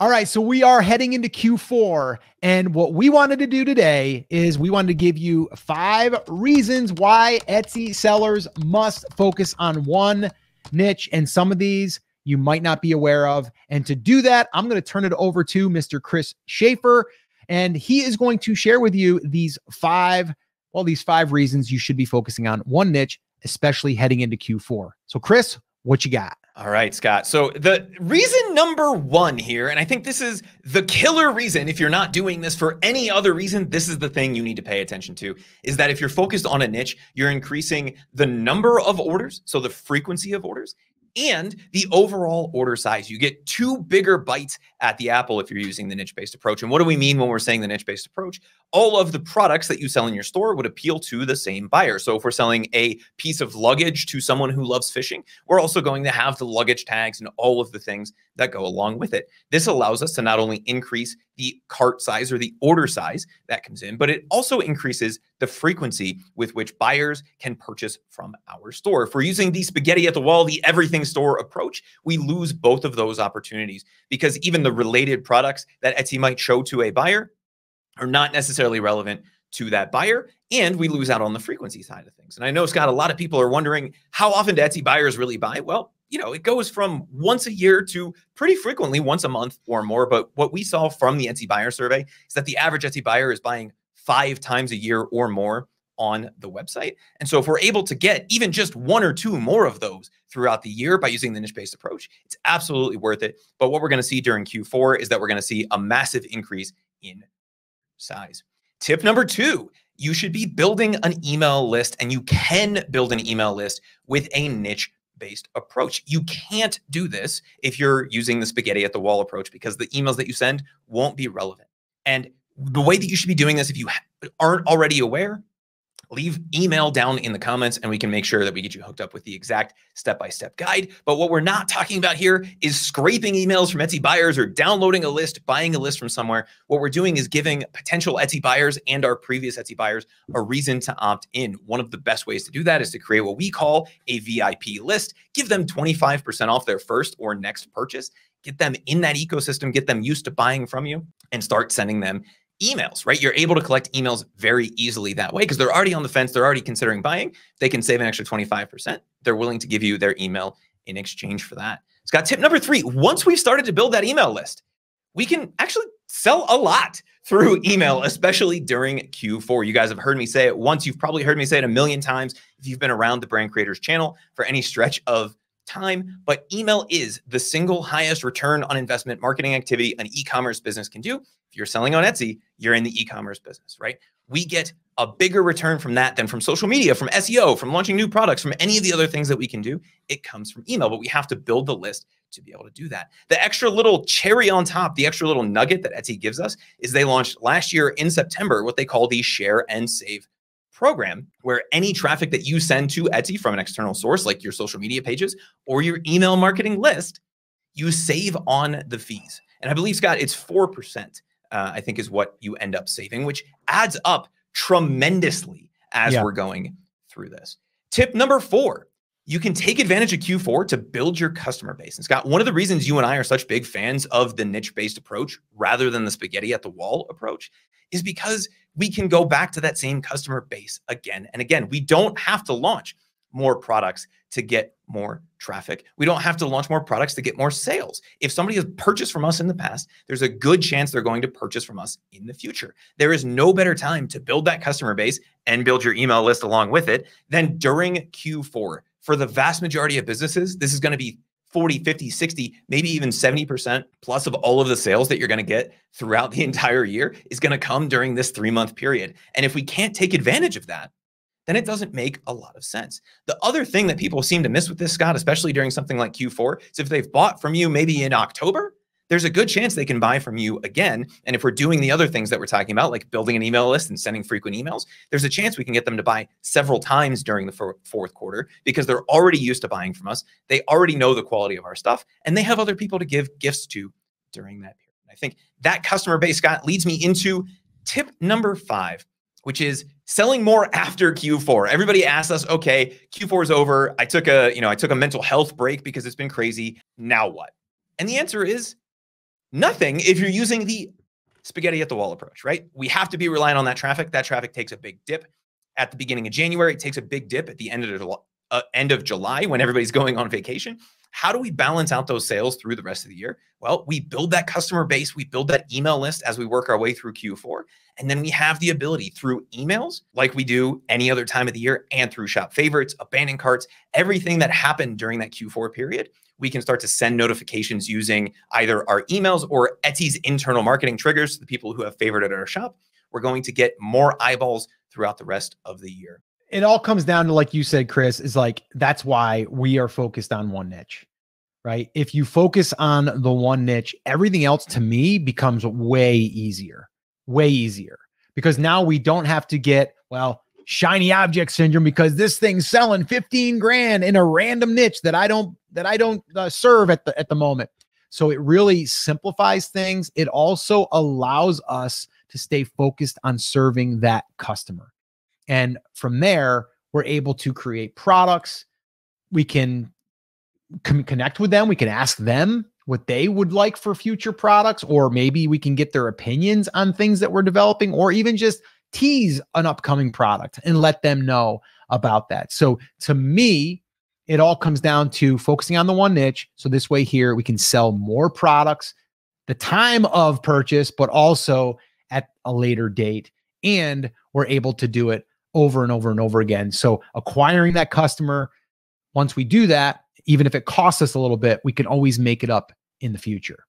All right, so we are heading into Q4, and what we wanted to do today is we wanted to give you 5 reasons why Etsy sellers must focus on one niche, and some of these you might not be aware of. And to do that, I'm going to turn it over to Mr. Chris Schaefer, and he is going to share with you these 5 reasons you should be focusing on one niche, especially heading into Q4. So Chris, what you got? All right, Scott. So the reason number 1 here, and I think this is the killer reason, if you're not doing this for any other reason, this is the thing you need to pay attention to, is that if you're focused on a niche, you're increasing the number of orders, so the frequency of orders, and the overall order size. You get 2 bigger bites at the apple if you're using the niche-based approach. And what do we mean when we're saying the niche-based approach? All of the products that you sell in your store would appeal to the same buyer. So if we're selling a piece of luggage to someone who loves fishing, we're also going to have the luggage tags and all of the things that go along with it. This allows us to not only increase the cart size or the order size that comes in, but it also increases the frequency with which buyers can purchase from our store. If we're using the spaghetti at the wall, the everything store approach, we lose both of those opportunities, because even the related products that Etsy might show to a buyer are not necessarily relevant to that buyer, and we lose out on the frequency side of things. And I know, Scott, a lot of people are wondering, how often do Etsy buyers really buy? Well, it goes from once a year to pretty frequently once a month or more. But what we saw from the Etsy buyer survey is that the average Etsy buyer is buying 5 times a year or more on the website. And so if we're able to get even just 1 or 2 more of those throughout the year by using the niche-based approach, it's absolutely worth it. But what we're going to see during Q4 is that we're going to see a massive increase in size. Tip number 2, you should be building an email list, and you can build an email list with a niche-based approach. You can't do this if you're using the spaghetti at the wall approach, because the emails that you send won't be relevant. And the way that you should be doing this, if you aren't already aware, leave email down in the comments and we can make sure that we get you hooked up with the exact step-by-step guide. But what we're not talking about here is scraping emails from Etsy buyers or downloading a list, buying a list from somewhere. What we're doing is giving potential Etsy buyers and our previous Etsy buyers a reason to opt in. One of the best ways to do that is to create what we call a VIP list. Give them 25% off their first or next purchase. Get them in that ecosystem, get them used to buying from you, and start sending them emails, right? You're able to collect emails very easily that way because they're already on the fence. They're already considering buying. They can save an extra 25%. They're willing to give you their email in exchange for that. Scott, tip number 3, once we've started to build that email list, we can actually sell a lot through email, especially during Q4. You guys have heard me say it once. You've probably heard me say it a million times if you've been around the Brand Creators channel for any stretch of time, but email is the single highest return on investment marketing activity an e-commerce business can do. If you're selling on Etsy, you're in the e-commerce business, right? We get a bigger return from that than from social media, from SEO, from launching new products, from any of the other things that we can do. It comes from email, but we have to build the list to be able to do that. The extra little cherry on top, the extra little nugget that Etsy gives us is they launched last year in September what they call the Share and Save program, where any traffic that you send to Etsy from an external source, like your social media pages or your email marketing list, you save on the fees. And I believe, Scott, it's 4%, I think is what you end up saving, which adds up tremendously as we're going through this. Tip number 4, you can take advantage of Q4 to build your customer base. And Scott, one of the reasons you and I are such big fans of the niche-based approach rather than the spaghetti at the wall approach is because we can go back to that same customer base again and again. We don't have to launch more products to get more traffic. We don't have to launch more products to get more sales. If somebody has purchased from us in the past, there's a good chance they're going to purchase from us in the future. There is no better time to build that customer base and build your email list along with it than during Q4. For the vast majority of businesses, this is going to be 40, 50, 60, maybe even 70% plus of all of the sales that you're going to get throughout the entire year is going to come during this 3-month period. And if we can't take advantage of that, then it doesn't make a lot of sense. The other thing that people seem to miss with this, Scott, especially during something like Q4, is if they've bought from you maybe in October, there's a good chance they can buy from you again. And if we're doing the other things that we're talking about, like building an email list and sending frequent emails, there's a chance we can get them to buy several times during the fourth quarter because they're already used to buying from us. They already know the quality of our stuff, and they have other people to give gifts to during that period. I think that customer base, Scott, leads me into tip number 5, which is selling more after Q4. Everybody asks us, okay, Q4 is over. I took a mental health break because it's been crazy. Now what? And the answer is nothing if you're using the spaghetti at the wall approach, right? We have to be relying on that traffic. That traffic takes a big dip at the beginning of January. It takes a big dip at the end of July when everybody's going on vacation. How do we balance out those sales through the rest of the year? Well, we build that customer base. We build that email list as we work our way through Q4. And then we have the ability through emails, like we do any other time of the year, and through shop favorites, abandoned carts, everything that happened during that Q4 period, we can start to send notifications using either our emails or Etsy's internal marketing triggers to the people who have favorited our shop. We're going to get more eyeballs throughout the rest of the year. It all comes down to, like you said, Chris, is like, that's why we are focused on one niche, right? If you focus on the one niche, everything else to me becomes way easier, because now we don't have to get, well, shiny object syndrome because this thing's selling 15 grand in a random niche that I don't serve at the moment. So it really simplifies things. It also allows us to stay focused on serving that customer. And from there, we're able to create products. We can connect with them. We can ask them what they would like for future products, or maybe we can get their opinions on things that we're developing, or even just tease an upcoming product and let them know about that. So to me, it all comes down to focusing on the one niche. So this way here, we can sell more products, the time of purchase, but also at a later date. And we're able to do it over and over and over again. So acquiring that customer, once we do that, even if it costs us a little bit, we can always make it up in the future.